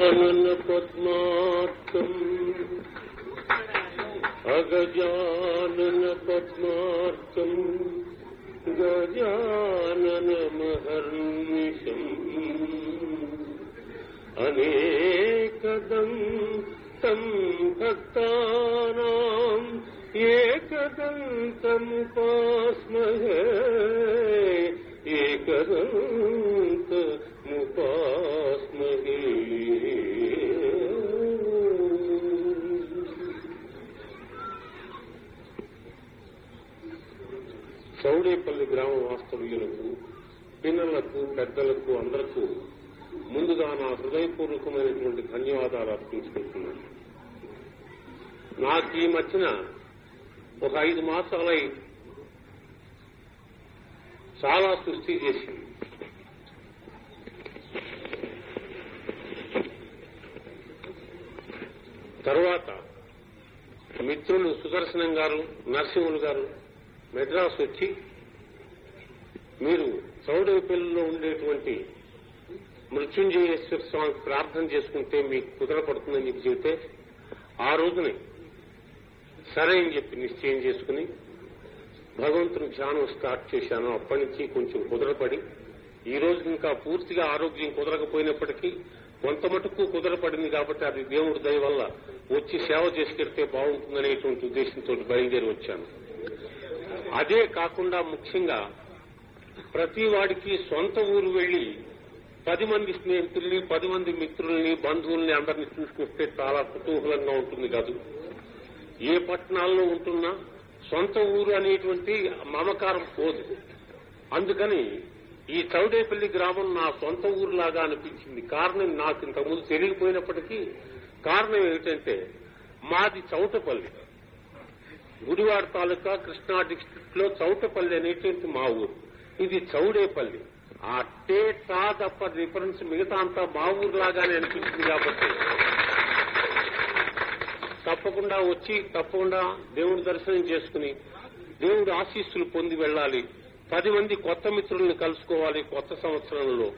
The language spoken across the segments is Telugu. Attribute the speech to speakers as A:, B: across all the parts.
A: అనన పద్మార్కం అగజానన పద్మార్కం గజాననమహర్నిశం అనేకదం తం భక్తానాం ఏకదంతముపాస్మహే ఏకదంతముపాస్మహే. చౌడేపల్లి గ్రామ వాస్తవ్యులకు, పిల్లలకు, పెద్దలకు అందరకు ముందుగా నా హృదయపూర్వకమైనటువంటి ధన్యవాదాలు అర్పించుకుంటున్నాను. నాకు ఈ మధ్యన ఒక 5 మాసాలై చాలా సృష్టి చేసింది. తర్వాత మిత్రులు సుదర్శనం గారు, నరసింహులు గారు మెడ్రాస్ వచ్చి మీరు చౌడేపల్లిలో ఉండేటువంటి మృత్యుంజయేశ్వర స్వామికి ప్రార్థన చేసుకుంటే మీకు కుదరపడుతుందని చెప్పి చెబితే ఆ రోజునే సరే అని చెప్పి నిశ్చయం చేసుకుని భగవంతుని ధ్యానం స్టార్ట్ చేశాను. అప్పటి నుంచి కొంచెం కుదరపడి ఈ రోజు ఇంకా పూర్తిగా ఆరోగ్యం కుదరకపోయినప్పటికీ కొంత మటుకు కుదరపడింది కాబట్టి అది దేవుడి దయ వల్ల వచ్చి సేవ చేసుకెడితే బాగుంటుందనేటువంటి ఉద్దేశంతో బయలుదేరి వచ్చాను. అదే కాకుండా ముఖ్యంగా ప్రతి వాడికి సొంత ఊరు వెళ్లి 10 మంది స్నేహితుల్ని, 10 మంది మిత్రుల్ని, బంధువుల్ని అందరినీ చూసుకొస్తే చాలా కుతూహలంగా ఉంటుంది కాదు. ఏ పట్టణాల్లో ఉంటున్నా సొంత ఊరు అనేటువంటి మమకారం పోదు. అందుకని ఈ చౌడేపల్లి గ్రామం నా సొంత ఊరులాగా అనిపించింది. కారణం నాకు ఇంతకుముందు తెలియకపోయినప్పటికీ కారణం ఏమిటంటే మాది చౌటపల్లి, గుడివాడ తాలూకా, కృష్ణా డిస్టిక్ట్ లో చౌటపల్లి అనేటువంటి మా ఊరు. ఇది చౌడేపల్లి. ఆ టా తప్ప డిఫరెన్స్ మిగతా అంతా మా ఊరులాగానే అనిపించింది కాబట్టి తప్పకుండా వచ్చి తప్పకుండా దేవుడి దర్శనం చేసుకుని దేవుడి ఆశీస్సులు పొంది వెళ్ళాలి, 10 మంది కొత్త మిత్రుల్ని కలుసుకోవాలి కొత్త సంవత్సరంలో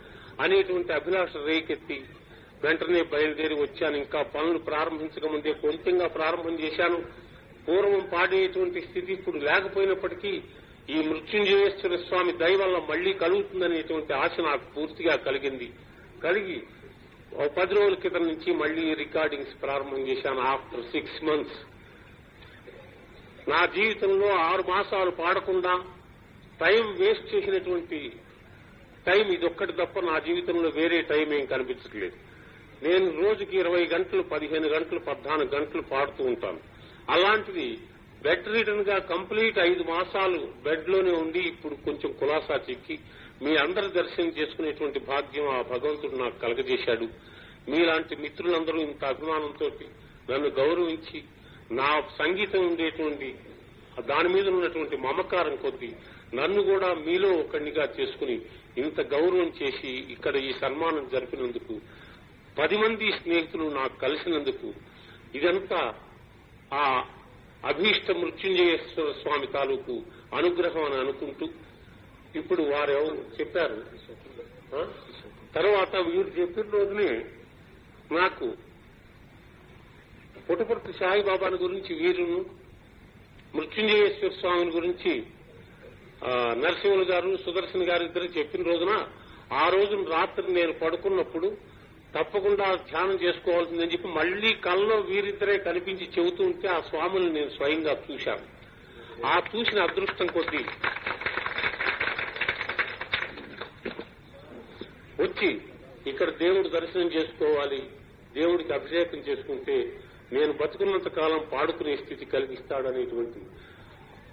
A: అనేటువంటి అభిలాష రేకెత్తి వెంటనే బయలుదేరి వచ్చాను. ఇంకా పనులు ప్రారంభించక ముందే కొంచెంగా ప్రారంభం చేశాను. పూర్వం పాడేటువంటి స్థితి ఇప్పుడు లేకపోయినప్పటికీ ఈ మృత్యుంజయేశ్వర స్వామి దయ వల్ల మళ్లీ కలుగుతుందనేటువంటి ఆశ నాకు పూర్తిగా కలిగి 10 రోజుల క్రితం నుంచి మళ్లీ రికార్డింగ్స్ ప్రారంభం చేశాను. ఆఫ్టర్ 6 months నా జీవితంలో 6 మాసాలు పాడకుండా టైం వేస్ట్ చేసినటువంటి టైం ఇదొక్కటి తప్ప నా జీవితంలో వేరే టైం ఏం కనిపించట్లేదు. నేను రోజుకి 20 గంటలు, 15 గంటలు, 14 గంటలు పాడుతూ ఉంటాను. అలాంటిది బెడ్ రిటర్న్ గా కంప్లీట్ 5 మాసాలు బెడ్ లోనే ఉండి ఇప్పుడు కొంచెం కులాసా చెక్కి మీ అందరి దర్శనం చేసుకునేటువంటి భాగ్యం ఆ భగవంతుడు నాకు కలగజేశాడు. మీలాంటి మిత్రులందరూ ఇంత అభిమానంతో నన్ను గౌరవించి నా సంగీతం ఉండేటువంటి దాని మీద ఉన్నటువంటి మమకారం కొద్దీ నన్ను కూడా మీలో ఒకడినిగా చేసుకుని ఇంత గౌరవం చేసి ఇక్కడ ఈ సన్మానం జరిపినందుకు 10 మంది స్నేహితులు నాకు కలిసినందుకు ఇదంతా ఆ అభీష్ట మృత్యుంజయేశ్వర స్వామి తాలూకు అనుగ్రహం అని అనుకుంటూ ఇప్పుడు వారెవరు చెప్పారు. తర్వాత వీరు చెప్పిన రోజునే నాకు పుట్టపర్తి సాయిబాబాని గురించి వీరును, మృత్యుంజయేశ్వర స్వామిని గురించి నరసింహులు గారు, సుదర్శన్ గారు ఇద్దరు చెప్పిన రోజున ఆ రోజున రాత్రి నేను పడుకున్నప్పుడు తప్పకుండా ధ్యానం చేసుకోవాల్సిందని చెప్పి మళ్లీ కల్లో వీరిద్దరే కనిపించి చెబుతూ ఉంటే ఆ స్వాములను నేను స్వయంగా చూశాను. ఆ చూసిన అదృష్టం కొద్దీ వచ్చి ఇక్కడ దేవుడి దర్శనం చేసుకోవాలి, దేవుడికి అభిషేకం చేసుకుంటే నేను బతుకున్నంత కాలం పాడుకునే స్థితి కలిగిస్తాడనేటువంటి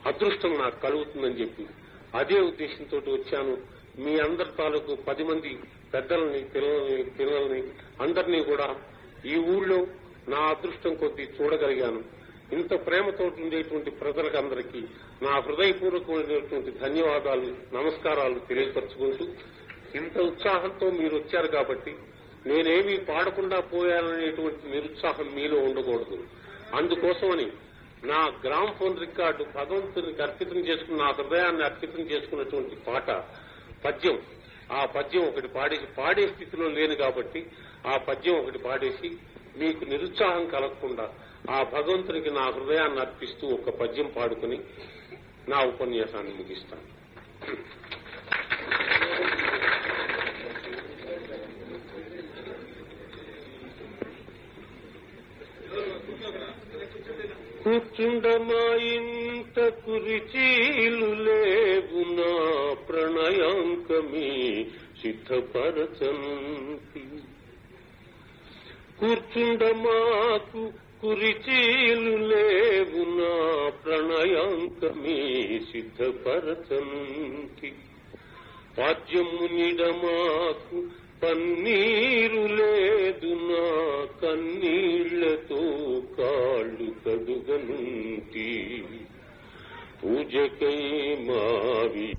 A: అదృష్టం నాకు కలుగుతుందని చెప్పి అదే ఉద్దేశంతో వచ్చాను. మీ అందరి తాలూకు 10 మంది పెద్దలని, పిల్లల్ని అందరినీ కూడా ఈ ఊళ్ళో నా అదృష్టం కొద్దీ చూడగలిగాను. ఇంత ప్రేమతో ఉండేటువంటి ప్రజలకు అందరికీ నా హృదయపూర్వకమైనటువంటి ధన్యవాదాలు, నమస్కారాలు తెలియపరచుకుంటూ ఇంత ఉత్సాహంతో మీరు వచ్చారు కాబట్టి నేనేమీ పాడకుండా పోయాననేటువంటి నిరుత్సాహం మీలో ఉండకూడదు. అందుకోసమని నా గ్రామ్ ఫోన్ రికార్డు భగవంతునికి అర్పితం చేసుకున్న, నా హృదయాన్ని అర్పితం చేసుకున్నటువంటి పాట పద్యం ఆ పద్యం ఒకటి పాడే స్థితిలో లేను కాబట్టి ఆ పద్యం ఒకటి పాడేసి మీకు నిరుత్సాహం కలగకుండా ఆ భగవంతునికి నా హృదయాన్ని అర్పిస్తూ ఒక పద్యం పాడుకుని నా ఉపన్యాసాన్ని ముగిస్తాను. కూర్చుండమా ఇంత కురిచీలు లేవు నా ప్రణయాంకమీ సిద్ధపరచంతి. కూర్చుండమాకు కురిచీలు లేవు నా ప్రణయాంకమీ సిద్ధపరచంతి. పాద్యము నిడమాకు పన్నీరు లేదు నా కన్నీళ్లతో కాళ్ళు కడుగనుంటి. పూజకై మావి